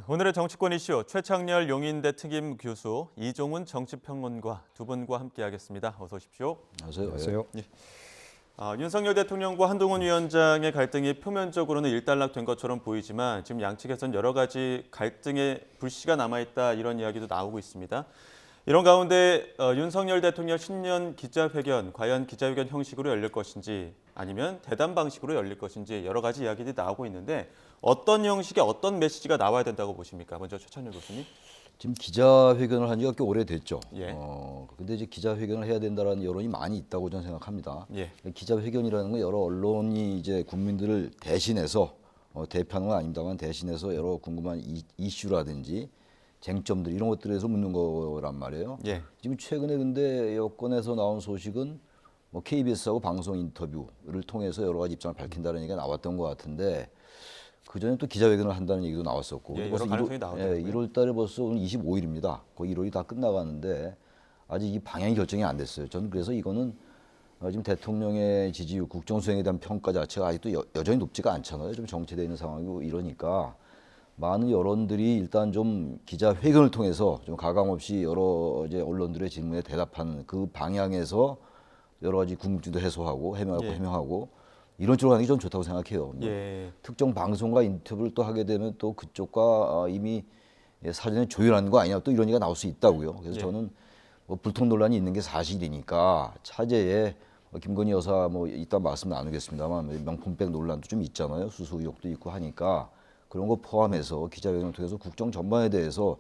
오늘의 정치권 이슈 최창렬 용인대 특임 교수 이종훈 정치평론가 두 분과 함께하겠습니다. 어서 오십시오. 안녕하세요. 윤석열 대통령과 한동훈 위원장의 갈등이 표면적으로는 일단락된 것처럼 보이지만 지금 양측에선 여러 가지 갈등의 불씨가 남아있다 이런 이야기도 나오고 있습니다. 이런 가운데 윤석열 대통령 신년 기자회견 과연 기자회견 형식으로 열릴 것인지 아니면 대담 방식으로 열릴 것인지 여러 가지 이야기들이 나오고 있는데 어떤 형식의 어떤 메시지가 나와야 된다고 보십니까? 먼저 최창렬 교수님. 지금 기자회견을 한 지가 꽤 오래됐죠. 예. 근데 이제 기자회견을 해야 된다는 여론이 많이 있다고 저는 생각합니다. 예. 기자회견이라는 건 여러 언론이 이제 국민들을 대신해서 대표하는 건 아닙니다만 대신해서 여러 궁금한 이슈라든지 쟁점들 이런 것들에서 묻는 거란 말이에요. 예. 지금 최근에 근데 여권에서 나온 소식은 뭐 KBS하고 방송 인터뷰를 통해서 여러 가지 입장을 밝힌다는 얘기가 나왔던 것 같은데 그 전에 또 기자회견을 한다는 얘기도 나왔었고 예, 여러 가능성이 나오더라고요. 1월 달에 벌써 오늘 25일입니다. 거의 1월이 다 끝나가는데 아직 이 방향이 결정이 안 됐어요. 저는 그래서 이거는 지금 대통령의 지지율, 국정 수행에 대한 평가 자체가 아직도 여전히 높지가 않잖아요. 좀 정체되어 있는 상황이고 이러니까 많은 여론들이 일단 좀 기자회견을 통해서 좀 가감 없이 여러 이제 언론들의 질문에 대답하는 그 방향에서 여러 가지 궁금증도 해소하고 해명하고 이런 쪽으로 가는 게 좀 좋다고 생각해요. 예. 특정 방송과 인터뷰를 또 하게 되면 또 그쪽과 이미 사전에 조율하는 거 아니냐 또 이런 얘기가 나올 수 있다고요. 그래서 저는 뭐 불통 논란이 있는 게 사실이니까 차제에 김건희 여사 뭐 이따 말씀 나누겠습니다만 명품백 논란도 좀 있잖아요. 수수 의혹도 있고 하니까 그런 거 포함해서 기자회견을 통해서 국정 전반에 대해서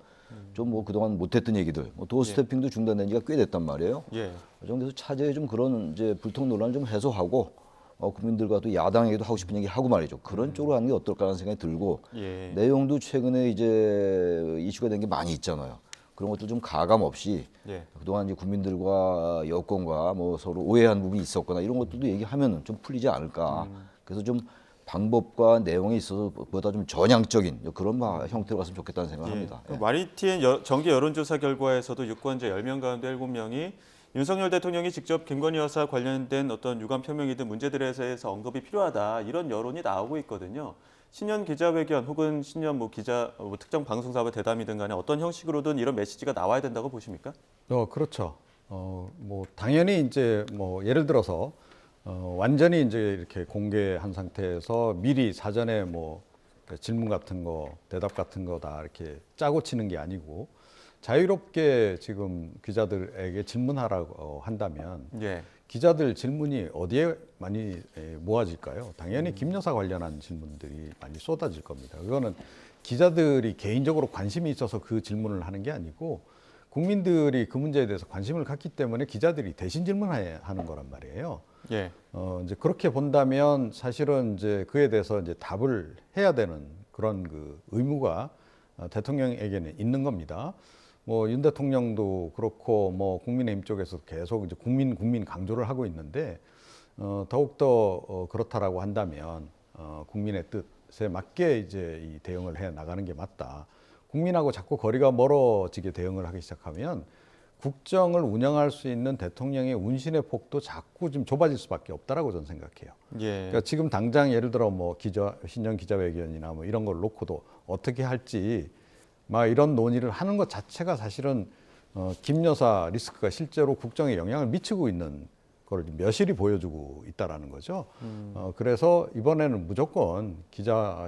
좀 뭐 그동안 못했던 얘기들, 뭐 도어 스태핑도 중단된 지가 꽤 됐단 말이에요. 예. 그래서 차제에 좀 그런 이제 불통 논란을 좀 해소하고 국민들과 또 야당에게도 하고 싶은 얘기 하고 말이죠. 그런 쪽으로 하는 게 어떨까라는 생각이 들고 예. 내용도 최근에 이제 이슈가 된 게 많이 있잖아요. 그런 것들 좀 가감 없이 예. 그동안 이제 국민들과 여권과 뭐 서로 오해한 부분이 있었거나 이런 것들도 얘기하면 좀 풀리지 않을까. 그래서 좀 방법과 내용에 있어서 보다 좀 전향적인 그런 형태로 갔으면 좋겠다는 생각을 합니다. 그 마리티엔 정기 여론조사 결과에서도 유권자 10명 가운데 7명이 윤석열 대통령이 직접 김건희 여사 관련된 어떤 유감 표명이든 문제들에 대해서 언급이 필요하다 이런 여론이 나오고 있거든요. 신년 기자회견 혹은 신년 특정 방송사와 대담이든 간에 어떤 형식으로든 이런 메시지가 나와야 된다고 보십니까? 그렇죠. 뭐 당연히 이제 뭐 예를 들어서 완전히 이제 이렇게 공개한 상태에서 미리 사전에 뭐 질문 같은 거, 대답 같은 거 다 이렇게 짜고 치는 게 아니고 자유롭게 지금 기자들에게 질문하라고 한다면 예. 기자들 질문이 어디에 많이 모아질까요? 당연히 김 여사 관련한 질문들이 많이 쏟아질 겁니다. 그거는 기자들이 개인적으로 관심이 있어서 그 질문을 하는 게 아니고 국민들이 그 문제에 대해서 관심을 갖기 때문에 기자들이 대신 질문하는 거란 말이에요. 예. 이제 그렇게 본다면 사실은 이제 그에 대해서 이제 답을 해야 되는 그런 그 의무가 대통령에게는 있는 겁니다. 뭐 윤 대통령도 그렇고 뭐 국민의힘 쪽에서 계속 이제 국민 강조를 하고 있는데 더욱더 그렇다라고 한다면 국민의 뜻에 맞게 이제 이 대응을 해 나가는 게 맞다. 국민하고 자꾸 거리가 멀어지게 대응을 하기 시작하면 국정을 운영할 수 있는 대통령의 운신의 폭도 자꾸 좀 좁아질 수밖에 없다라고 저는 생각해요. 예. 그러니까 지금 당장 예를 들어 뭐 신년 기자회견이나 뭐 이런 걸 놓고도 어떻게 할지 막 이런 논의를 하는 것 자체가 사실은 김 여사 리스크가 실제로 국정에 영향을 미치고 있는 걸 묘실이 보여주고 있다라는 거죠. 그래서 이번에는 무조건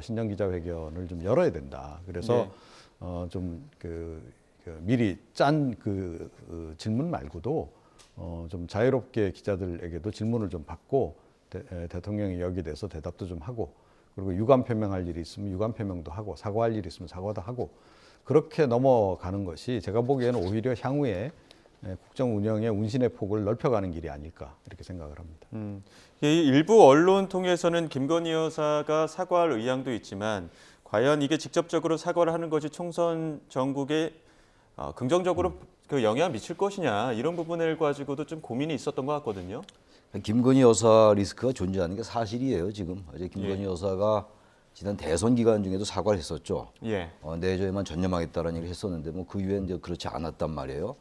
신년 기자회견을 좀 열어야 된다. 그래서 좀 미리 짠 질문 말고도 좀 자유롭게 기자들에게도 질문을 좀 받고 대통령이 여기에 대해서 대답도 좀 하고 그리고 유감 표명할 일이 있으면 유감 표명도 하고 사과할 일이 있으면 사과도 하고 그렇게 넘어가는 것이 제가 보기에는 오히려 향후에 국정 운영의 운신의 폭을 넓혀가는 길이 아닐까 이렇게 생각을 합니다. 이 일부 언론 통해서는 김건희 여사가 사과할 의향도 있지만 과연 이게 직접적으로 사과를 하는 것이 총선 전국에 긍정적으로 그 영향을 미칠 것이냐 이런 부분을 가지고도 좀 고민이 있었던 것 같거든요. 김건희 여사 리스크가 존재하는 게 사실이에요. 지금 어제 김건희 여사가 지난 대선 기간 중에도 사과를 했었죠. 예. 내조에만 전념하겠다라는 얘기를 했었는데 뭐 그 이후에 이제 그렇지 않았단 말이에요.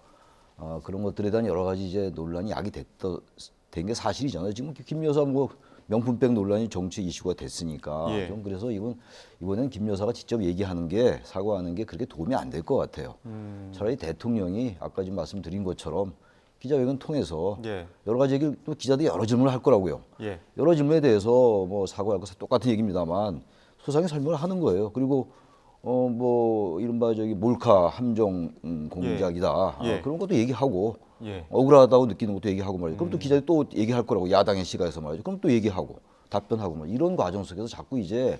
그런 것들에 대한 여러 가지 이제 논란이 된 게 사실이잖아요. 지금 김 여사 뭐 명품백 논란이 정치 이슈가 됐으니까 예. 좀 그래서 이번엔 김 여사가 직접 얘기하는 게 사과하는 게 그렇게 도움이 안 될 것 같아요. 차라리 대통령이 아까 지금 말씀드린 것처럼 기자회견 통해서 예. 여러 가지 얘기를 또 기자들이 여러 질문을 할 거라고요. 예. 여러 질문에 대해서 뭐 사과할 거 똑같은 얘기입니다만 소상히 설명을 하는 거예요. 그리고 뭐 이른바 저기 몰카 함정 공작이다. 예. 그런 것도 얘기하고 예. 억울하다고 느끼는 것도 얘기하고 말이죠. 그럼 또 기자들이 또 얘기할 거라고 야당의 시각에서 말이죠. 그럼 또 얘기하고 답변하고 말이죠. 이런 과정 속에서 자꾸 이제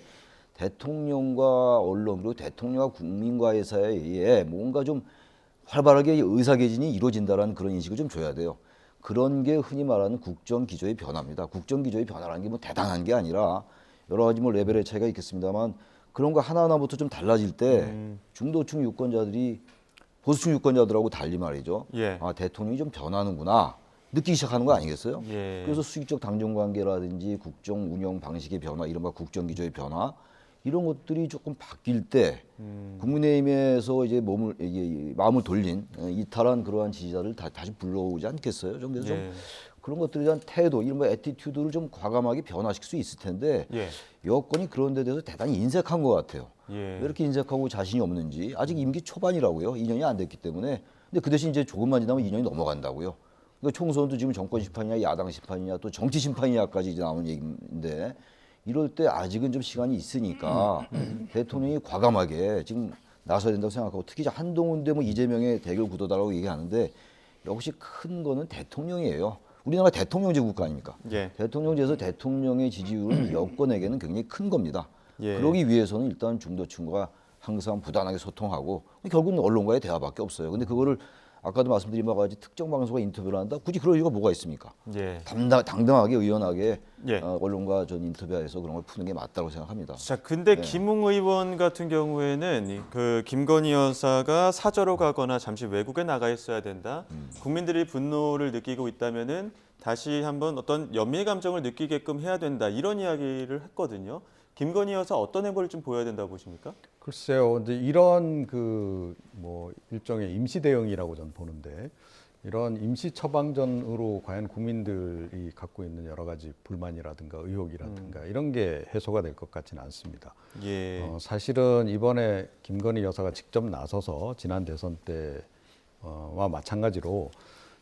대통령과 언론 그리고 대통령과 국민과의 사이에 뭔가 좀 활발하게 의사개진이 이루어진다라는 그런 인식을 좀 줘야 돼요. 그런 게 흔히 말하는 국정 기조의 변화입니다. 국정 기조의 변화라는 게 뭐 대단한 게 아니라 여러 가지 뭐 레벨의 차이가 있겠습니다만 그런 거 하나하나부터 좀 달라질 때 중도층 유권자들이 보수층 유권자들하고 달리 말이죠. 예. 아, 대통령이 좀 변하는구나 느끼기 시작하는 거 아니겠어요? 예. 그래서 수직적 당정 관계라든지 국정 운영 방식의 변화, 이른바 국정 기조의 변화 이런 것들이 조금 바뀔 때 국민의힘에서 이제 마음을 돌린 이탈한 그러한 지지자를 다시 불러오지 않겠어요? 좀 그래서 예. 좀 그런 것들에 대한 태도, 이른바 애티튜드를 좀 과감하게 변화시킬 수 있을 텐데 예. 여권이 그런 데 대해서 대단히 인색한 것 같아요. 예. 왜 이렇게 인색하고 자신이 없는지 아직 임기 초반이라고요. 2년이 안 됐기 때문에. 근데 그 대신 이제 조금만 지나면 2년이 넘어간다고요. 그러니까 총선도 지금 정권 심판이냐 야당 심판이냐 또 정치 심판이냐까지 이제 나오는 얘기인데 이럴 때 아직은 좀 시간이 있으니까 대통령이 과감하게 지금 나서야 된다고 생각하고 특히 이제 한동훈 대 뭐 이재명의 대결 구도다라고 얘기하는데 역시 큰 거는 대통령이에요. 우리나라 대통령제 국가 아닙니까? 예. 대통령제에서 대통령의 지지율은 여권에게는 굉장히 큰 겁니다. 예. 그러기 위해서는 일단 중도층과 항상 부단하게 소통하고 결국은 언론과의 대화밖에 없어요. 근데 그거를 아까도 말씀드린 바와 같이 특정 방송과 인터뷰를 한다? 굳이 그럴 이유가 뭐가 있습니까? 예. 당당하게 의연하게 예. 언론과 전 인터뷰해서 그런 걸 푸는 게 맞다고 생각합니다. 자, 근데 네. 김웅 의원 같은 경우에는 그 김건희 여사가 사저로 가거나 잠시 외국에 나가 있어야 된다. 국민들이 분노를 느끼고 있다면은 다시 한번 어떤 연민의 감정을 느끼게끔 해야 된다. 이런 이야기를 했거든요. 김건희 여사 어떤 행보를 좀 보여야 된다고 보십니까? 글쎄요, 이제 이런 그 뭐 일종의 임시 대응이라고 저는 보는데 이런 임시 처방전으로 과연 국민들이 갖고 있는 여러 가지 불만이라든가 의혹이라든가 이런 게 해소가 될 것 같지는 않습니다. 예. 사실은 이번에 김건희 여사가 직접 나서서 지난 대선 때와 마찬가지로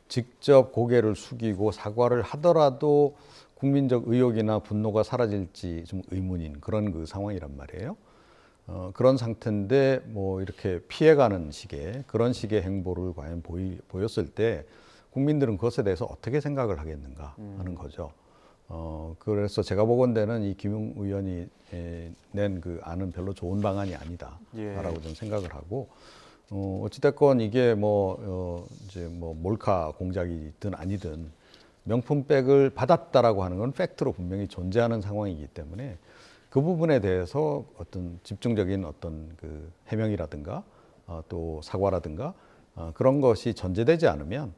직접 고개를 숙이고 사과를 하더라도 국민적 의혹이나 분노가 사라질지 좀 의문인 그런 그 상황이란 말이에요. 그런 상태인데 뭐 이렇게 피해가는 식의 그런 식의 행보를 과연 보였을 때 국민들은 그것에 대해서 어떻게 생각을 하겠는가 하는 거죠. 그래서 제가 보건대는 이 김웅 의원이 낸 그 안은 별로 좋은 방안이 아니다라고 저는 생각을 하고 어찌됐건 이게 이제 몰카 공작이든 아니든 명품백을 받았다라고 하는 건 팩트로 분명히 존재하는 상황이기 때문에 그 부분에 대해서 어떤 집중적인 어떤 그 해명이라든가 또 사과라든가 그런 것이 전제되지 않으면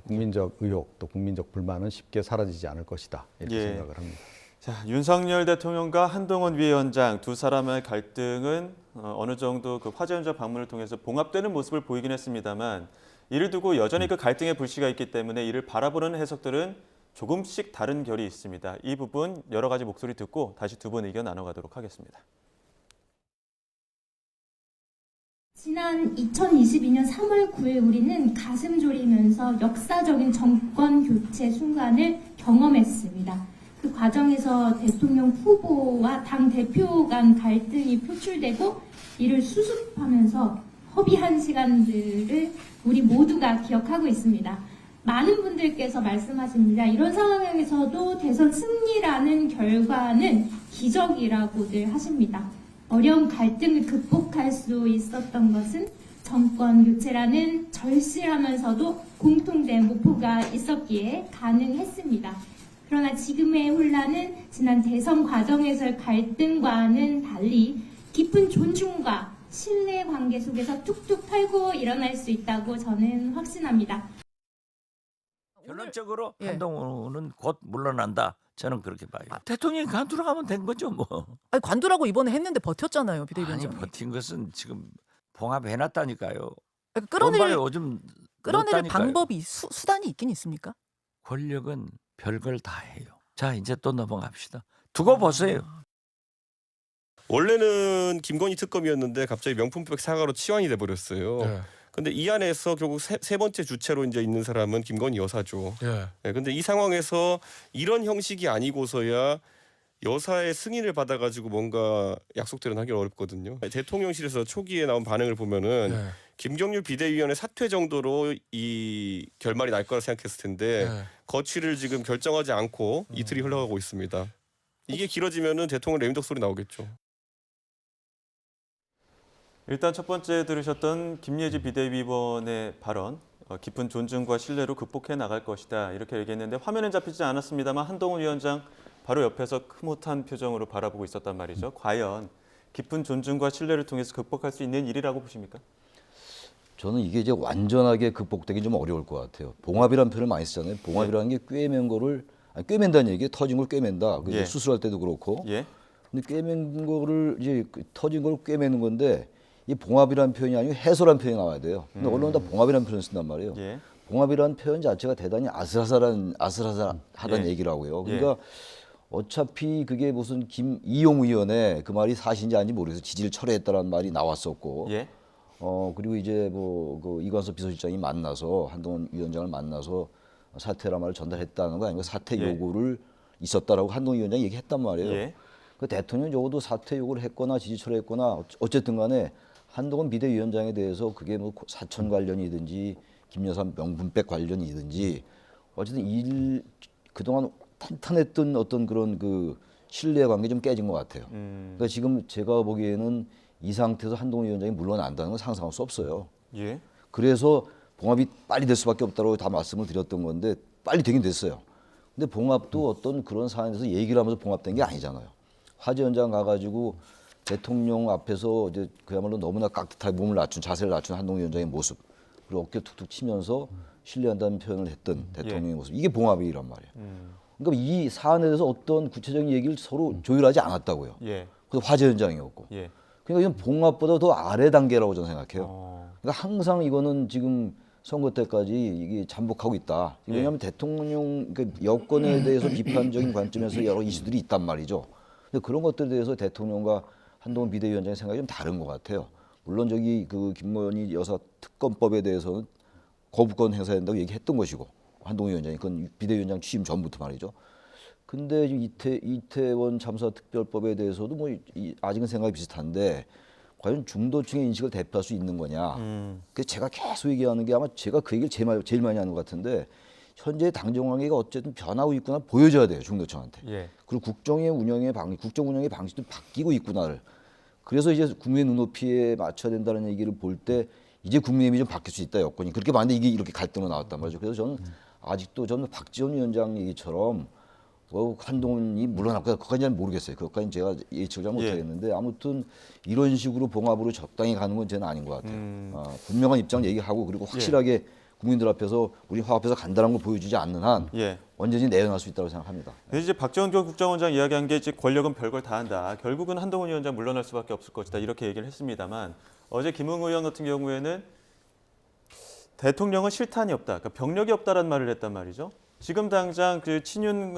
국민적 의혹 또 국민적 불만은 쉽게 사라지지 않을 것이다 이렇게 예. 생각을 합니다. 자, 윤석열 대통령과 한동훈 위원장 두 사람의 갈등은 어느 정도 그 화재 현장 방문을 통해서 봉합되는 모습을 보이긴 했습니다만 이를 두고 여전히 그 갈등의 불씨가 있기 때문에 이를 바라보는 해석들은 조금씩 다른 결이 있습니다. 이 부분 여러 가지 목소리 듣고 다시 두 분 의견 나눠가도록 하겠습니다. 지난 2022년 3월 9일 우리는 가슴 졸이면서 역사적인 정권 교체 순간을 경험했습니다. 그 과정에서 대통령 후보와 당 대표 간 갈등이 표출되고 이를 수습하면서 허비한 시간들을 우리 모두가 기억하고 있습니다. 많은 분들께서 말씀하십니다. 이런 상황에서도 대선 승리라는 결과는 기적이라고들 하십니다. 어려운 갈등을 극복할 수 있었던 것은 정권 교체라는 절실하면서도 공통된 목표가 있었기에 가능했습니다. 그러나 지금의 혼란은 지난 대선 과정에서의 갈등과는 달리 깊은 존중과 신뢰 관계 속에서 툭툭 털고 일어날 수 있다고 저는 확신합니다. 결론적으로 예. 한동훈은 곧 물러난다. 저는 그렇게 봐요. 대통령이 간두라고 하면 된 거죠, 뭐. 아니 관두라고 이번에 했는데 버텼잖아요, 아니 비대위원장이. 버틴 것은 지금 봉합해놨다니까요. 그러니까 원발에 오줌 끌어내릴 넣었다니까요. 방법이 수단이 있긴 있습니까? 권력은 별걸 다 해요. 자, 이제 또 넘어갑시다. 두고 보세요. 원래는 김건희 특검이었는데 갑자기 명품백 사과로 치환이 돼버렸어요. 예. 근데 이 안에서 결국 세 번째 주체로 이제 있는 사람은 김건희 여사죠. 예. 네, 근데 이 상황에서 이런 형식이 아니고서야 여사의 승인을 받아가지고 뭔가 약속대로 하기 어렵거든요. 대통령실에서 초기에 나온 반응을 보면은 예. 김경률 비대위원의 사퇴 정도로 이 결말이 날 거라 생각했을 텐데 예. 거취를 지금 결정하지 않고 이틀이 흘러가고 있습니다. 이게 길어지면은 대통령 레임덕 소리 나오겠죠. 일단 첫 번째 들으셨던 김예지 비대위원의 발언, 깊은 존중과 신뢰로 극복해 나갈 것이다 이렇게 얘기했는데 화면엔 잡히지 않았습니다만 한동훈 위원장 바로 옆에서 흐뭇한 표정으로 바라보고 있었단 말이죠. 과연 깊은 존중과 신뢰를 통해서 극복할 수 있는 일이라고 보십니까? 저는 이게 이제 완전하게 극복되기 좀 어려울 것 같아요. 봉합이라는 표현을 많이 쓰잖아요. 봉합이라는 게 꿰맨 거를 꿰맨다는 얘기예요. 터진 걸 꿰맨다. 예. 수술할 때도 그렇고. 예, 근데 꿰맨 거를 이제 터진 걸 꿰매는 건데 이 봉합이라는 표현이 아니고 해소라는 표현이 나와야 돼요. 근데 언론은 다 봉합이라는 표현을 쓴단 말이에요. 예, 봉합이라는 표현 자체가 대단히 아슬아슬하다는 예. 얘기라고요. 그러니까 어차피 그게 무슨 이용 의원의 그 말이 사실인지 아닌지 모르겠어요. 지지를 철회했다라는 말이 나왔었고. 예, 그리고 이제 그 이관섭 비서실장이 만나서 한동훈 위원장을 만나서 사퇴란 말을 전달했다는 거 아닌가? 사퇴 예. 요구를 있었다라고 한동훈 위원장이 얘기했단 말이에요. 예. 그 대통령 적어도 사퇴 요구를 했거나 지지 철회했거나 어쨌든 간에 한동훈 비대위원장에 대해서 그게 뭐 사천 관련이든지 김여사 명분백 관련이든지 어쨌든 그동안 탄탄했던 어떤 그런 그 신뢰 관계 좀 깨진 것 같아요. 그러니까 지금 제가 보기에는 이 상태에서 한동훈 위원장이 물러난다는 건 상상할 수 없어요. 예, 그래서 봉합이 빨리 될 수밖에 없다고 다 말씀을 드렸던 건데 빨리 되긴 됐어요. 근데 봉합도 어떤 그런 사안에서 얘기를 하면서 봉합된 게 아니잖아요. 화재 현장 가가지고 대통령 앞에서 이제 그야말로 너무나 깍듯하게 몸을 낮춘 자세를 낮춘 한동훈 위원장의 모습 그리고 어깨 툭툭 치면서 신뢰한다는 표현을 했던 대통령의 모습 이게 봉합이란 말이에요. 그러니까 이 사안에 대해서 어떤 구체적인 얘기를 서로 조율하지 않았다고요. 예, 그래서 화재 현장이었고. 예. 그러니까 이건 봉합보다 더 아래 단계라고 저는 생각해요. 그러니까 항상 이거는 지금 선거 때까지 이게 잠복하고 있다. 왜냐하면 대통령 그러니까 여권에 대해서 비판적인 관점에서 여러 이슈들이 있단 말이죠. 근데 그런 것들에 대해서 대통령과 한동훈 비대위원장의 생각이 좀 다른 것 같아요. 물론 저기 그 김건희 여사 특검법에 대해서는 거부권 행사해야 된다고 얘기했던 것이고 한동훈 위원장이 그건 비대위원장 취임 전부터 말이죠. 근데 이태원 참사 특별법에 대해서도 뭐 아직은 생각이 비슷한데 과연 중도층의 인식을 대표할 수 있는 거냐. 그래서 제가 계속 얘기하는 게 아마 제가 그 얘기를 제일 많이 하는 것 같은데 현재 당정 관계가 어쨌든 변하고 있구나 보여줘야 돼요 중도층한테. 예. 그리고 국정 운영의 방식도 바뀌고 있구나를. 그래서 이제 국민의 눈높이에 맞춰야 된다는 얘기를 볼 때 이제 국민의힘이 좀 바뀔 수 있다 여건이. 그렇게 봤는데 이게 이렇게 갈등으로 나왔단 말이죠. 그래서 저는 아직도 저는 박지원 위원장 얘기처럼 한동훈이 물러날 거야. 그것까지는 모르겠어요. 그것까지는 제가 예측을 잘 못하겠는데 아무튼 이런 식으로 봉합으로 적당히 가는 건 저는 아닌 것 같아요. 분명한 입장 얘기하고 그리고 확실하게 국민들 앞에서 우리 화합해서 간다는 걸 보여주지 않는 한 예. 언제든지 내려날 수 있다고 생각합니다. 근데 이제 박지원 국정원장 이야기한 게 이제 권력은 별걸 다 한다. 결국은 한동훈 위원장 물러날 수밖에 없을 것이다. 이렇게 얘기를 했습니다만 어제 김웅 의원 같은 경우에는 대통령은 실탄이 없다. 그러니까 병력이 없다라는 말을 했단 말이죠. 지금 당장 그 친윤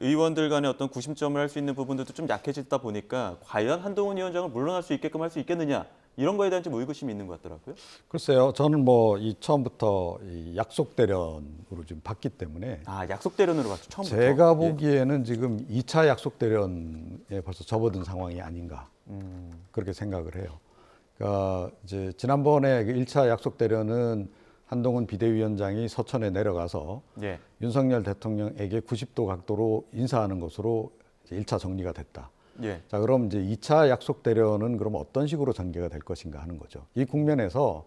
의원들 간의 어떤 구심점을 할 수 있는 부분들도 좀 약해지다 보니까 과연 한동훈 위원장을 물러날 수 있게끔 할 수 있겠느냐 이런 거에 대한 좀 의구심이 있는 것 같더라고요. 글쎄요, 저는 뭐 이 처음부터 이 약속 대련으로 좀 봤기 때문에 약속 대련으로 봤죠. 처음부터. 제가 보기에는 지금 2차 약속 대련에 벌써 접어든 상황이 아닌가 그렇게 생각을 해요. 그러니까 이제 지난번에 그 1차 약속 대련은 한동훈 비대위원장이 서천에 내려가서 예. 윤석열 대통령에게 90도 각도로 인사하는 것으로 이제 1차 정리가 됐다. 예. 자, 그럼 이제 2차 약속 대련은 그럼 어떤 식으로 전개가 될 것인가 하는 거죠. 이 국면에서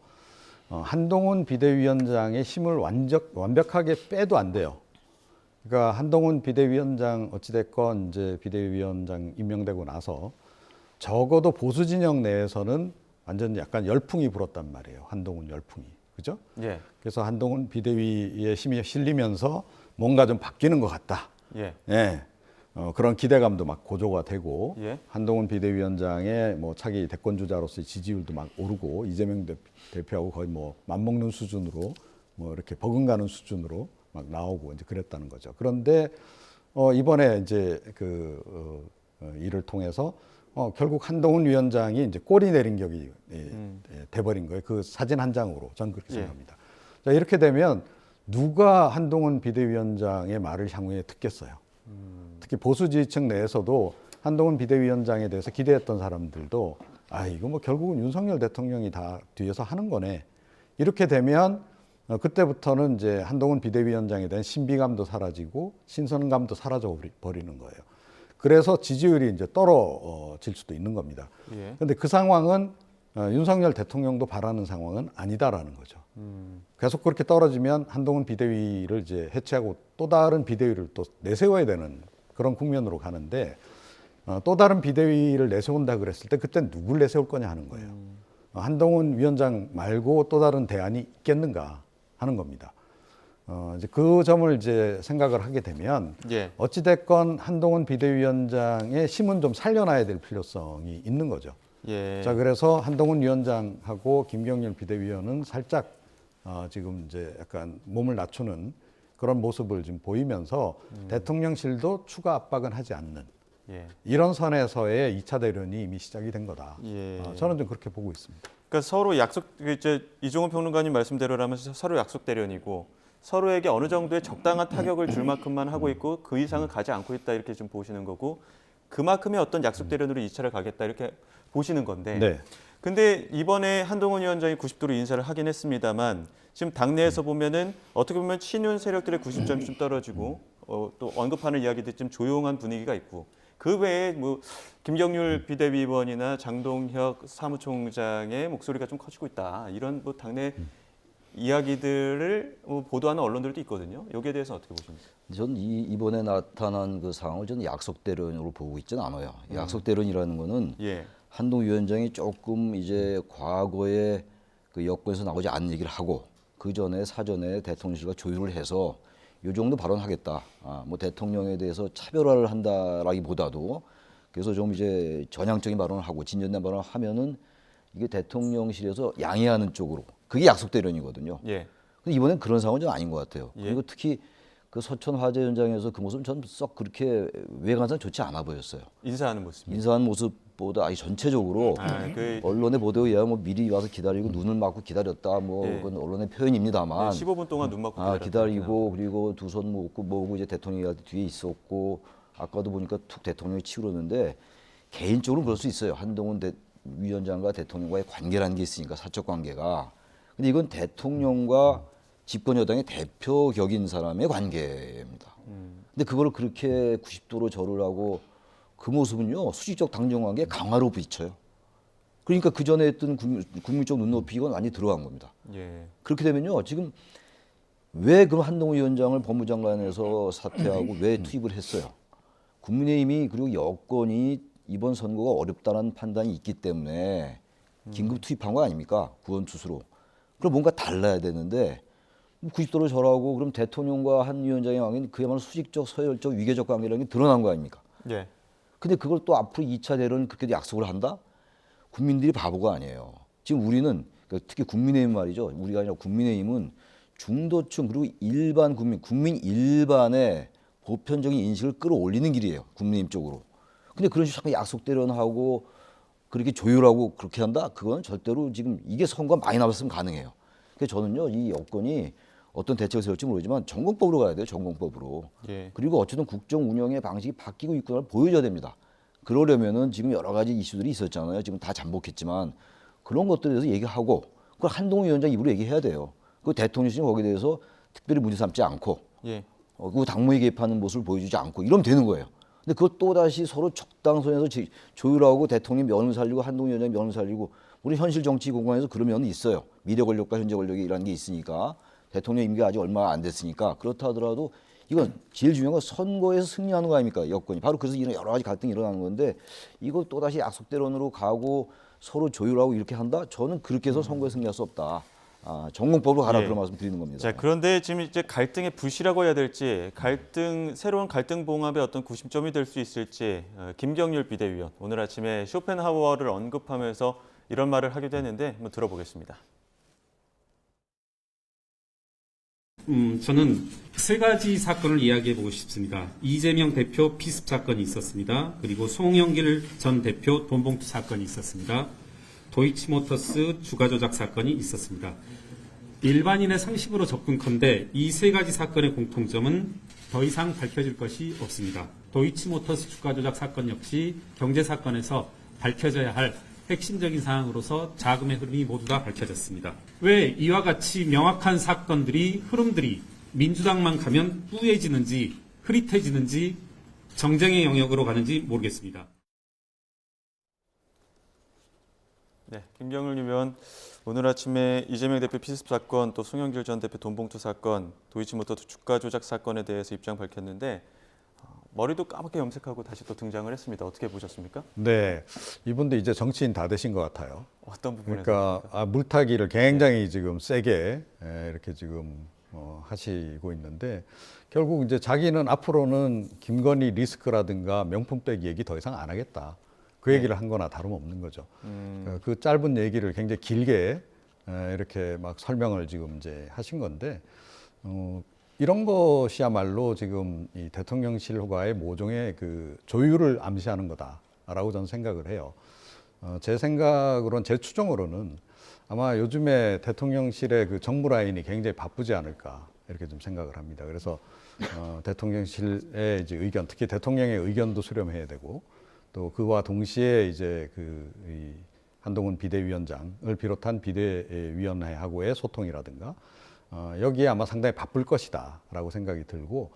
한동훈 비대위원장의 힘을 완벽하게 빼도 안 돼요. 그러니까 한동훈 비대위원장 어찌됐건 이제 비대위원장 임명되고 나서 적어도 보수 진영 내에서는 완전 약간 열풍이 불었단 말이에요. 한동훈 열풍이. 그죠? 예. 그래서 한동훈 비대위의 힘이 실리면서 뭔가 좀 바뀌는 것 같다. 예. 예. 그런 기대감도 막 고조가 되고 예. 한동훈 비대위원장의 뭐 차기 대권 주자로서의 지지율도 막 오르고 이재명 대표하고 거의 뭐 맞먹는 수준으로 뭐 이렇게 버금가는 수준으로 막 나오고 이제 그랬다는 거죠. 그런데 이번에 이제 일을 통해서 결국 한동훈 위원장이 이제 꼬리 내린 격이 돼버린 거예요. 그 사진 한 장으로 저는 그렇게 생각합니다. 자, 이렇게 되면 누가 한동훈 비대위원장의 말을 향후에 듣겠어요. 특히 보수 지지층 내에서도 한동훈 비대위원장에 대해서 기대했던 사람들도 이거 뭐 결국은 윤석열 대통령이 다 뒤에서 하는 거네. 이렇게 되면 그때부터는 이제 한동훈 비대위원장에 대한 신비감도 사라지고 신선감도 사라져 버리는 거예요. 그래서 지지율이 이제 떨어질 수도 있는 겁니다. 그런데 그 상황은 윤석열 대통령도 바라는 상황은 아니다라는 거죠. 계속 그렇게 떨어지면 한동훈 비대위를 이제 해체하고 또 다른 비대위를 또 내세워야 되는 그런 국면으로 가는데 또 다른 비대위를 내세운다 그랬을 때 그때 누굴 내세울 거냐 하는 거예요. 한동훈 위원장 말고 또 다른 대안이 있겠는가 하는 겁니다. 이제 그 점을 이제 생각을 하게 되면 어찌 됐건 한동훈 비대위원장의 힘은 좀 살려놔야 될 필요성이 있는 거죠. 자, 그래서 한동훈 위원장하고 김경률 비대위원은 살짝 지금 이제 약간 몸을 낮추는 그런 모습을 지금 보이면서 대통령실도 추가 압박은 하지 않는 이런 선에서의 2차 대련이 이미 시작이 된 거다. 저는 좀 그렇게 보고 있습니다. 그러니까 서로 이제 이종훈 평론가님 말씀대로라면 서로 약속 대련이고 서로에게 어느 정도의 적당한 타격을 줄 만큼만 하고 있고 그 이상은 가지 않고 있다 이렇게 좀 보시는 거고 그만큼의 어떤 약속 대련으로 2차를 가겠다 이렇게 보시는 건데 근데 이번에 한동훈 위원장이 90도로 인사를 하긴 했습니다만 지금 당내에서 보면은 어떻게 보면 친윤 세력들의 90점이 좀 떨어지고 또 언급하는 이야기들이 좀 조용한 분위기가 있고 그 외에 뭐 김경률 비대위원이나 장동혁 사무총장의 목소리가 좀 커지고 있다 이런 뭐 당내 이야기들을 보도하는 언론들도 있거든요. 여기에 대해서 어떻게 보십니까? 저는 이번에 나타난 그 상황을 저는 약속 대련으로 보고 있지는 않아요. 약속 대련이라는 거는 한동훈 위원장이 조금 이제 과거에 그 여권에서 나오지 않은 얘기를 하고 그 전에 사전에 대통령실과 조율을 해서 이 정도 발언하겠다. 뭐 대통령에 대해서 차별화를 한다라기보다도 그래서 좀 이제 전향적인 발언을 하고 진전된 발언을 하면은 이게 대통령실에서 양해하는 쪽으로 그게 약속 대련이거든요. 근데 이번엔 그런 상황은 좀 아닌 것 같아요. 그리고 특히 그 서천 화재 현장에서 그 모습은 전 썩 그렇게 외관상 좋지 않아 보였어요. 인사하는 모습. 인사하는 모습보다 전체적으로 언론의 보도에 의하면 뭐 미리 와서 기다리고 눈을 막고 기다렸다 뭐 그건 언론의 표현입니다만 15분 동안 눈 막고 기다리고 그리고 두 손 모으고 이제 대통령이 뒤에 있었고 아까도 보니까 툭 대통령이 치고 그러는데 개인적으로 그럴 수 있어요. 한동훈 위원장과 대통령과의 관계라는 게 있으니까 사적 관계가. 근데 이건 대통령과 집권 여당의 대표격인 사람의 관계입니다. 근데 그걸 그렇게 90도로 절을 하고 그 모습은요 수직적 당정 관계 강화로 비춰요. 그러니까 그 전에 했던 국민적 눈높이가 완전히 들어간 겁니다. 그렇게 되면요 지금 왜 그럼 한동훈 위원장을 법무장관에서 사퇴하고 왜 투입을 했어요? 국민의힘이 그리고 여권이 이번 선거가 어렵다는 판단이 있기 때문에 긴급 투입한 거 아닙니까? 구원투수로. 그럼 뭔가 달라야 되는데 90도로 절하고 그럼 대통령과 한 위원장의 관계는 그야말로 수직적, 서열적, 위계적 관계라는 게 드러난 거 아닙니까? 근데 그걸 또 앞으로 2차 대련을 그렇게 약속을 한다? 국민들이 바보가 아니에요. 지금 우리는 특히 국민의힘 말이죠. 우리가 아니라 국민의힘은 중도층 그리고 일반 국민 일반의 보편적인 인식을 끌어올리는 길이에요. 국민의힘 쪽으로. 근데 그런 식으로 약속 대련하고 그렇게 조율하고 그렇게 한다? 그건 절대로 지금 이게 선거가 많이 남았으면 가능해요. 그래서 저는요 이 여건이 어떤 대책을 세울지 모르지만 전공법으로 가야 돼요. 전공법으로. 그리고 어쨌든 국정 운영의 방식이 바뀌고 있구나를 보여줘야 됩니다. 그러려면은 지금 여러 가지 이슈들이 있었잖아요. 지금 다 잠복했지만 그런 것들에 대해서 얘기하고 그걸 한동훈 위원장 입으로 얘기해야 돼요. 그 대통령실이 거기에 대해서 특별히 문제 삼지 않고 그 당무에 개입하는 모습을 보여주지 않고 이러면 되는 거예요. 근데 그것 또다시 서로 적당선에서 조율하고 대통령 면을 살리고 한동훈 위원장 면을 살리고 우리 현실 정치 공간에서 그런 면이 있어요. 미래 권력과 현재 권력이라는 게 있으니까 대통령 임기가 아직 얼마 안 됐으니까 그렇다 하더라도 이건 제일 중요한 건 선거에서 승리하는 거 아닙니까? 여건이. 바로 그래서 이런 여러 가지 갈등이 일어나는 건데 이거 또다시 약속대론으로 가고 서로 조율하고 이렇게 한다? 저는 그렇게 해서 선거에 승리할 수 없다. 전공법으로 가라 그런 말씀 드리는 겁니다. 자, 그런데 지금 이제 갈등의 붓이라고 해야 될지 새로운 갈등 봉합의 어떤 구심점이 될 수 있을지 김경률 비대위원 오늘 아침에 쇼펜하우어를 언급하면서 이런 말을 하기도 했는데 한번 들어보겠습니다. 저는 세 가지 사건을 이야기해 보고 싶습니다. 이재명 대표 피습 사건이 있었습니다. 그리고 송영길 전 대표 돈봉투 사건이 있었습니다. 도이치모터스 주가 조작 사건이 있었습니다. 일반인의 상식으로 접근컨대 이 세 가지 사건의 공통점은 더 이상 밝혀질 것이 없습니다. 도이치모터스 주가 조작 사건 역시 경제 사건에서 밝혀져야 할 핵심적인 사항으로서 자금의 흐름이 모두 다 밝혀졌습니다. 왜 이와 같이 명확한 사건들이 흐름들이 민주당만 가면 뿌얘지는지 흐릿해지는지 정쟁의 영역으로 가는지 모르겠습니다. 네, 김경률 의원 오늘 아침에 이재명 대표 피습 사건 또 송영길 전 대표 돈봉투 사건 도이치모터스 주가 조작 사건에 대해서 입장 밝혔는데 머리도 까맣게 염색하고 다시 또 등장을 했습니다. 어떻게 보셨습니까? 네, 이분도 이제 정치인 다 되신 것 같아요. 어떤 부분에서? 그러니까 물타기를 굉장히 지금 세게 이렇게 지금 하시고 있는데 결국 이제 자기는 앞으로는 김건희 리스크라든가 명품백 얘기 더 이상 안 하겠다. 그 얘기를 한 거나 다름없는 거죠. 그 짧은 얘기를 굉장히 길게 이렇게 막 설명을 지금 이제 하신 건데 이런 것이야말로 지금 이 대통령실과의 모종의 그 조율을 암시하는 거다라고 저는 생각을 해요. 제 생각으로는, 제 추정으로는 아마 요즘에 대통령실의 그 정무 라인이 굉장히 바쁘지 않을까 이렇게 좀 생각을 합니다. 그래서 대통령실의 이제 의견, 특히 대통령의 의견도 수렴해야 되고 또 그와 동시에 이제 이 한동훈 비대위원장을 비롯한 비대위원회하고의 소통이라든가 여기에 아마 상당히 바쁠 것이다라고 생각이 들고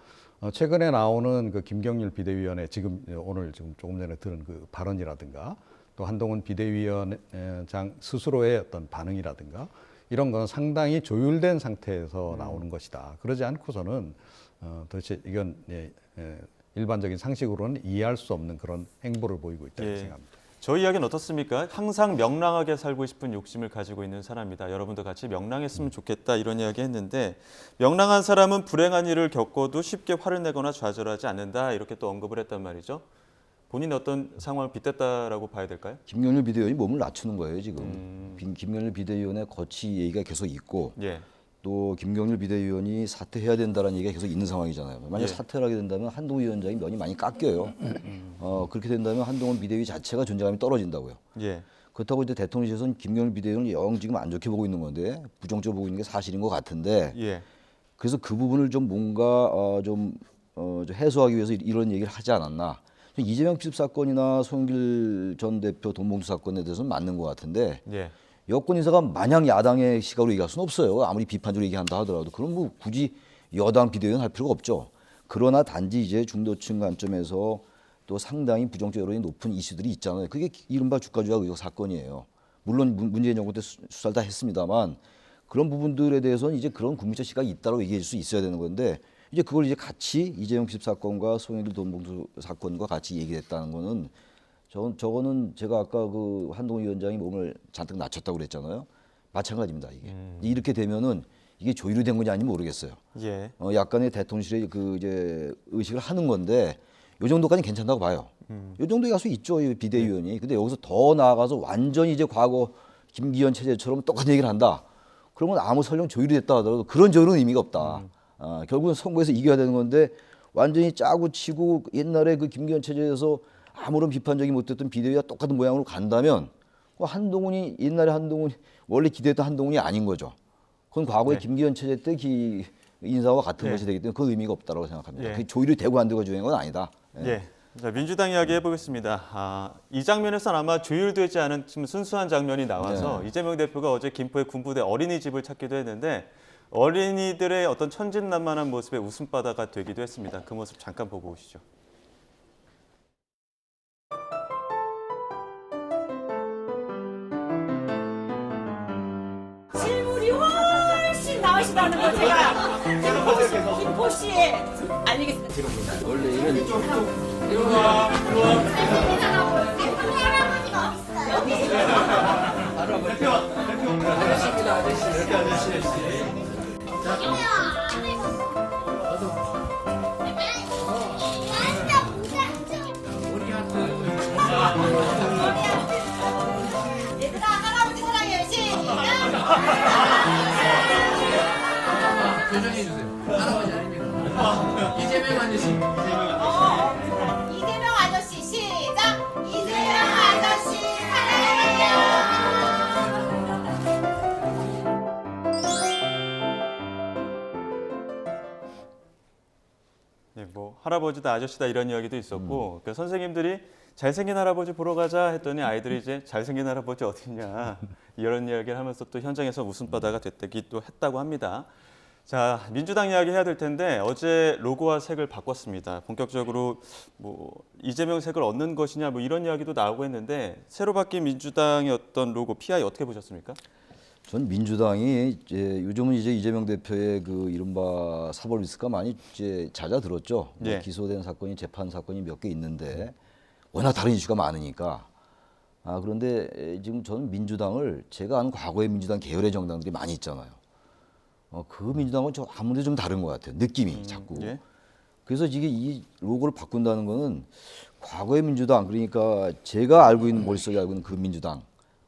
최근에 나오는 그 김경률 비대위원회 지금 오늘 지금 조금 전에 들은 그 발언이라든가 또 한동훈 비대위원장 스스로의 어떤 반응이라든가 이런 건 상당히 조율된 상태에서 나오는 것이다. 그러지 않고서는 도대체 이건 일반적인 상식으로는 이해할 수 없는 그런 행보를 보이고 있다 고 생각합니다. 저 이야기는 어떻습니까? 항상 명랑하게 살고 싶은 욕심을 가지고 있는 사람이다. 여러분도 같이 명랑했으면 좋겠다 이런 이야기 했는데 명랑한 사람은 불행한 일을 겪어도 쉽게 화를 내거나 좌절하지 않는다 이렇게 또 언급을 했단 말이죠. 본인이 어떤 상황을 빗댔다라고 봐야 될까요? 김경률 비대위원이 몸을 낮추는 거예요 지금. 김경률 비대위원의 거치 얘기가 계속 있고 또 김경률 비대위원이 사퇴해야 된다는 얘기가 계속 있는 상황이잖아요. 만약 사퇴를 하게 된다면 한동훈 위원장이 면이 많이 깎여요. 그렇게 된다면 한동훈 비대위 자체가 존재감이 떨어진다고요. 그렇다고 이제 대통령실에서는 김경률 비대위원을 영 지금 안 좋게 보고 있는 건데 부정적으로 보고 있는 게 사실인 것 같은데 그래서 그 부분을 좀 뭔가 좀 해소하기 위해서 이런 얘기를 하지 않았나. 이재명 피습 사건이나 송영길 전 대표 돈봉투 사건에 대해서는 맞는 것 같은데 여권 인사가 마냥 야당의 시각으로 얘기할 수는 없어요. 아무리 비판적으로 얘기한다 하더라도 그럼 뭐 굳이 여당 비대위원 할 필요가 없죠. 그러나 단지 이제 중도층 관점에서 또 상당히 부정적 여론이 높은 이슈들이 있잖아요. 그게 이른바 주가 조작 의혹 사건이에요. 물론 문재인 정부 때 수사를 다 했습니다만 그런 부분들에 대해서는 이제 그런 국민적 시각이 있다고 얘기할 수 있어야 되는 건데 이제 그걸 이제 같이 이재명 피습 사건과 송영길 돈봉투 사건과 같이 얘기했다는 거는 저거는 제가 아까 그 한동훈 위원장이 몸을 잔뜩 낮췄다고 그랬잖아요. 마찬가지입니다. 이게 이렇게 되면은 이게 조율이 된 건지 아닌지 모르겠어요. 약간의 대통령실의 그 이제 의식을 하는 건데 요 정도까지는 괜찮다고 봐요. 요 정도에 갈 수 있죠, 이 비대위원이. 근데 여기서 더 나아가서 완전히 이제 과거 김기현 체제처럼 똑같은 얘기를 한다. 그러면 아무 설령 조율이 됐다 하더라도 그런 조율은 의미가 없다. 결국은 선거에서 이겨야 되는 건데 완전히 짜고 치고 옛날에 그 김기현 체제에서 아무런 비판적이 못했던 비대위와 똑같은 모양으로 간다면 한동훈이 옛날에 한동훈이 원래 기대했던 한동훈이 아닌 거죠. 그건 과거에 김기현 체제 때 인사와 같은 것이 되기 때문에 그 의미가 없다고 생각합니다. 그 조율이 되고 안 되고 중요한 건 아니다. 자, 민주당 이야기 해보겠습니다. 이 장면에서는 아마 조율되지 않은 좀 순수한 장면이 나와서 이재명 대표가 어제 김포의 군부대 어린이집을 찾기도 했는데 어린이들의 어떤 천진난만한 모습에 웃음바다가 되기도 했습니다. 그 모습 잠깐 보고 오시죠. 실물이 훨씬 나으시다는 걸 제가 김포시에 알리겠습니다. 원래 이런 얘들아 할아버지 사랑해 시작. 교정해 주세요. 할아버지 아닙니다. 이재명 아저씨. 이재명 아저씨 시작. 이재명 아저씨 사랑해요. 네, 뭐 할아버지다 아저씨다 이런 이야기도 있었고 그 선생님들이 잘생긴 할아버지 보러 가자 했더니 아이들이 이제 잘생긴 할아버지 어딨냐 이런 이야기를 하면서 또 현장에서 웃음바다가 됐다기도 했다고 합니다. 자, 민주당 이야기 해야 될 텐데 어제 로고와 색을 바꿨습니다. 본격적으로 뭐 이재명 색을 얻는 것이냐 뭐 이런 이야기도 나오고 했는데 새로 바뀐 민주당의 어떤 로고 PI 어떻게 보셨습니까? 전 민주당이 이제 요즘은 이제 이재명 대표의 그 이른바 사법 리스크가 많이 이제 잦아들었죠. 뭐 예. 기소된 사건이 재판 사건이 몇 개 있는데 워낙 다른 이슈가 많으니까. 그런데 지금 저는 민주당을 제가 아는 과거의 민주당 계열의 정당들이 많이 있잖아요. 그 민주당은 좀 아무래도 좀 다른 것 같아요. 느낌이 자꾸. 예. 그래서 이게 이 로고를 바꾼다는 거는 과거의 민주당 그러니까 제가 알고 있는 머릿속에 알고 있는 그 민주당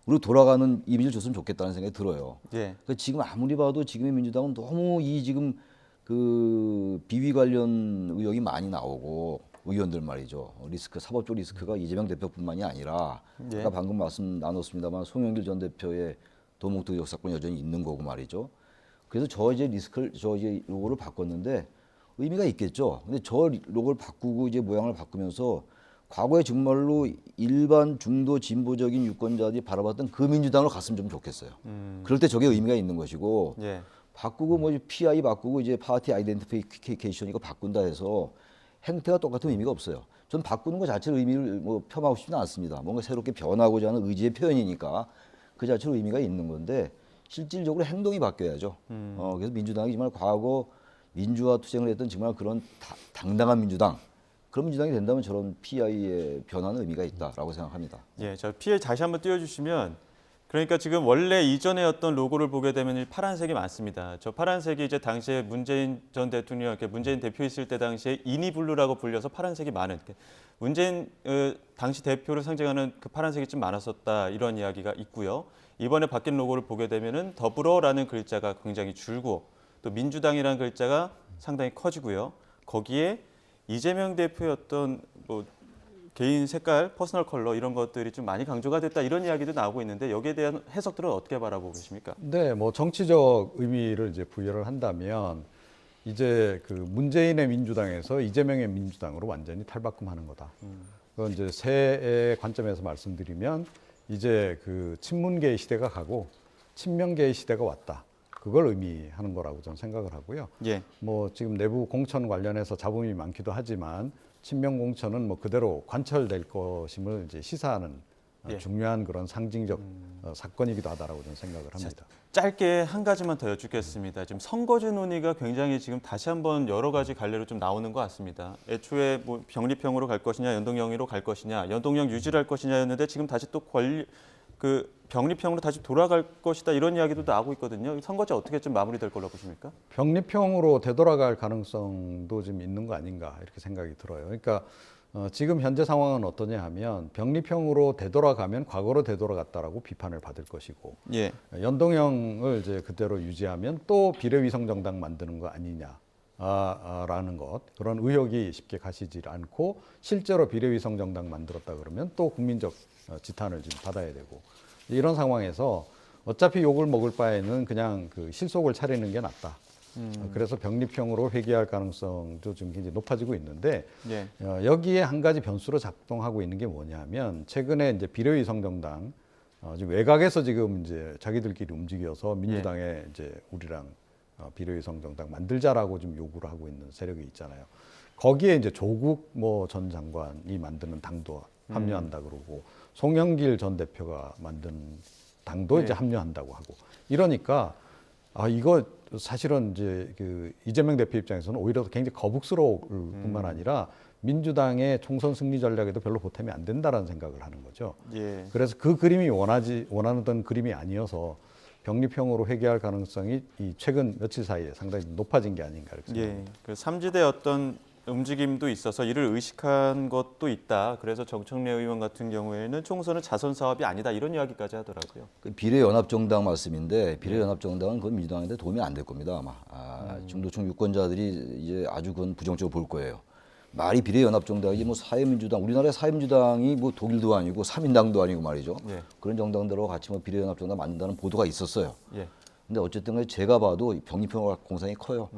우리 돌아가는 이미지를 줬으면 좋겠다는 생각이 들어요. 예. 그러니까 지금 아무리 봐도 지금의 민주당은 너무 이 지금 그 비위 관련 의혹이 많이 나오고 의원들 말이죠. 리스크 사법적 리스크가 이재명 대표뿐만이 아니라 예. 아까 방금 말씀 나눴습니다만 송영길 전 대표의 도목도 의혹 사건 여전히 있는 거고 말이죠. 그래서 저 이제 로고를 바꿨는데 의미가 있겠죠. 근데 저 로고를 바꾸고 이제 모양을 바꾸면서 과거에 정말로 일반 중도 진보적인 유권자들이 바라봤던 그 민주당으로 갔으면 좀 좋겠어요. 그럴 때 저게 의미가 있는 것이고 예. 바꾸고 뭐 PI 바꾸고 이제 파티 아이덴티피케이션 이거 바꾼다 해서 행태가 똑같은 의미가 없어요. 전 바꾸는 것 자체를 의미를 뭐 폄하하고 싶지는 않습니다. 뭔가 새롭게 변하고자 하는 의지의 표현이니까 그 자체로 의미가 있는 건데 실질적으로 행동이 바뀌어야죠. 그래서 민주당이 정말 과거 민주화 투쟁을 했던 정말 그런 당당한 민주당 그런 민주당이 된다면 저런 PI의 변화는 의미가 있다라고 생각합니다. 예, 저 PI 다시 한번 띄워주시면 그러니까 지금 원래 이전에 어떤 로고를 보게 되면 이 파란색이 많습니다. 저 파란색이 이제 당시에 문재인 전 대통령, 문재인 대표 있을 때 당시에 이니블루라고 불려서 파란색이 많은 문재인 당시 대표를 상징하는 그 파란색이 좀 많았었다 이런 이야기가 있고요. 이번에 바뀐 로고를 보게 되면은 더불어라는 글자가 굉장히 줄고 또 민주당이라는 글자가 상당히 커지고요. 거기에 이재명 대표의 어떤 뭐 개인 색깔, 퍼스널 컬러 이런 것들이 좀 많이 강조가 됐다 이런 이야기도 나오고 있는데 여기에 대한 해석들은 어떻게 바라보고 계십니까? 네, 뭐 정치적 의미를 이제 부여를 한다면 이제 그 문재인의 민주당에서 이재명의 민주당으로 완전히 탈바꿈하는 거다. 그건 이제 새의 관점에서 말씀드리면 이제 그 친문계의 시대가 가고 친명계의 시대가 왔다. 그걸 의미하는 거라고 저는 생각을 하고요. 예. 뭐 지금 내부 공천 관련해서 잡음이 많기도 하지만 친명 공천은 뭐 그대로 관철될 것임을 이제 시사하는 예. 중요한 그런 상징적 사건이기도 하다라고 저는 생각을 합니다. 짧게 한 가지만 더 여쭙겠습니다. 지금 선거제 논의가 굉장히 지금 다시 한번 여러 가지 갈래로 좀 나오는 것 같습니다. 애초에 뭐 병립형으로 갈 것이냐, 연동형으로 갈 것이냐, 연동형 유지를 할 것이냐였는데 지금 다시 또 병립형으로 다시 돌아갈 것이다 이런 이야기도 나오고 있거든요. 선거제 어떻게 좀 마무리될 걸로 보십니까? 병립형으로 되돌아갈 가능성도 좀 있는 거 아닌가 이렇게 생각이 들어요. 그러니까 지금 현재 상황은 어떠냐 하면 병립형으로 되돌아가면 과거로 되돌아갔다라고 비판을 받을 것이고 예. 연동형을 이제 그대로 유지하면 또 비례위성 정당 만드는 거 아니냐. 라는 것 그런 의혹이 쉽게 가시질 않고 실제로 비례위성 정당 만들었다 그러면 또 국민적 지탄을 좀 받아야 되고 이런 상황에서 어차피 욕을 먹을 바에는 그냥 그 실속을 차리는 게 낫다. 그래서 병립형으로 회귀할 가능성도 좀 굉장히 높아지고 있는데 예. 여기에 한 가지 변수로 작동하고 있는 게 뭐냐면 최근에 이제 비례위성 정당 지금 외곽에서 지금 이제 자기들끼리 움직여서 민주당에 이제 우리랑 비례위성 정당 만들자라고 좀 요구를 하고 있는 세력이 있잖아요. 거기에 이제 조국 뭐 전 장관이 만드는 당도 합류한다 그러고 송영길 전 대표가 만든 당도 이제 합류한다고 하고 이러니까 이거 사실은 이제 그 이재명 대표 입장에서는 오히려 굉장히 거북스러울 뿐만 아니라 민주당의 총선 승리 전략에도 별로 보탬이 안 된다라는 생각을 하는 거죠. 예. 그래서 그 그림이 원하는 그림이 아니어서 병립형으로 회귀할 가능성이 이 최근 며칠 사이에 상당히 높아진 게 아닌가 이렇게 생각합니다. 예. 그 삼지대 어떤 움직임도 있어서 이를 의식한 것도 있다. 그래서 정청래 의원 같은 경우에는 총선은 자선 사업이 아니다. 이런 이야기까지 하더라고요. 그 비례연합정당 말씀인데 비례연합정당은 그건 민주당한테 도움이 안 될 겁니다 아마. 중도층 유권자들이 이제 아주 그건 부정적으로 볼 거예요. 말이 비례연합정당이 뭐 사회민주당, 우리나라의 사회민주당이 뭐 독일도 아니고 삼인당도 아니고 말이죠. 예. 그런 정당들하고 같이 뭐 비례연합정당 만든다는 보도가 있었어요. 예. 근데 어쨌든 간에 제가 봐도 병립형 공산이 커요.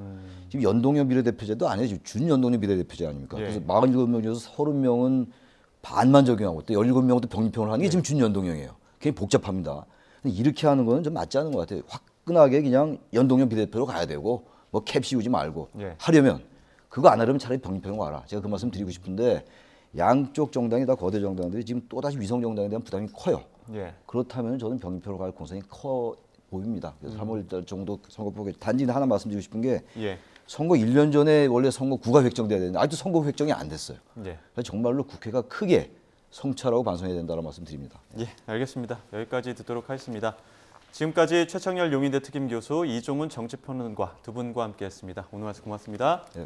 지금 연동형 비례대표제도 아니에요. 지금 준연동형 비례대표제 아닙니까? 예. 그래서 47명 중에서 30명은 반만 적용하고 또 17명은 또 병립형을 하는 게 지금 준연동형이에요. 굉장히 복잡합니다. 근데 이렇게 하는 거는 좀 맞지 않은 것 같아요. 화끈하게 그냥 연동형 비례대표로 가야 되고 뭐 캡 씌우지 말고 예. 하려면 그거 안 하려면 차라리 병립형 와라. 제가 그 말씀 드리고 싶은데 양쪽 정당이 다 거대 정당들이 지금 또다시 위성 정당에 대한 부담이 커요. 예. 그렇다면 저는 병립표로 갈 공산이 커 보입니다. 그래서 3월달 정도 선거 보고 단지 하나 말씀드리고 싶은 게 예. 선거 1년 전에 원래 선거구가 획정돼야 되는데 아직도 선거 획정이 안 됐어요. 예. 그래서 정말로 국회가 크게 성찰하고 반성해야 된다는 말씀 드립니다. 예, 알겠습니다. 여기까지 듣도록 하겠습니다. 지금까지 최창렬 용인대 특임교수, 이종훈 정치평론가 두 분과 함께했습니다. 오늘 말씀 고맙습니다. 예.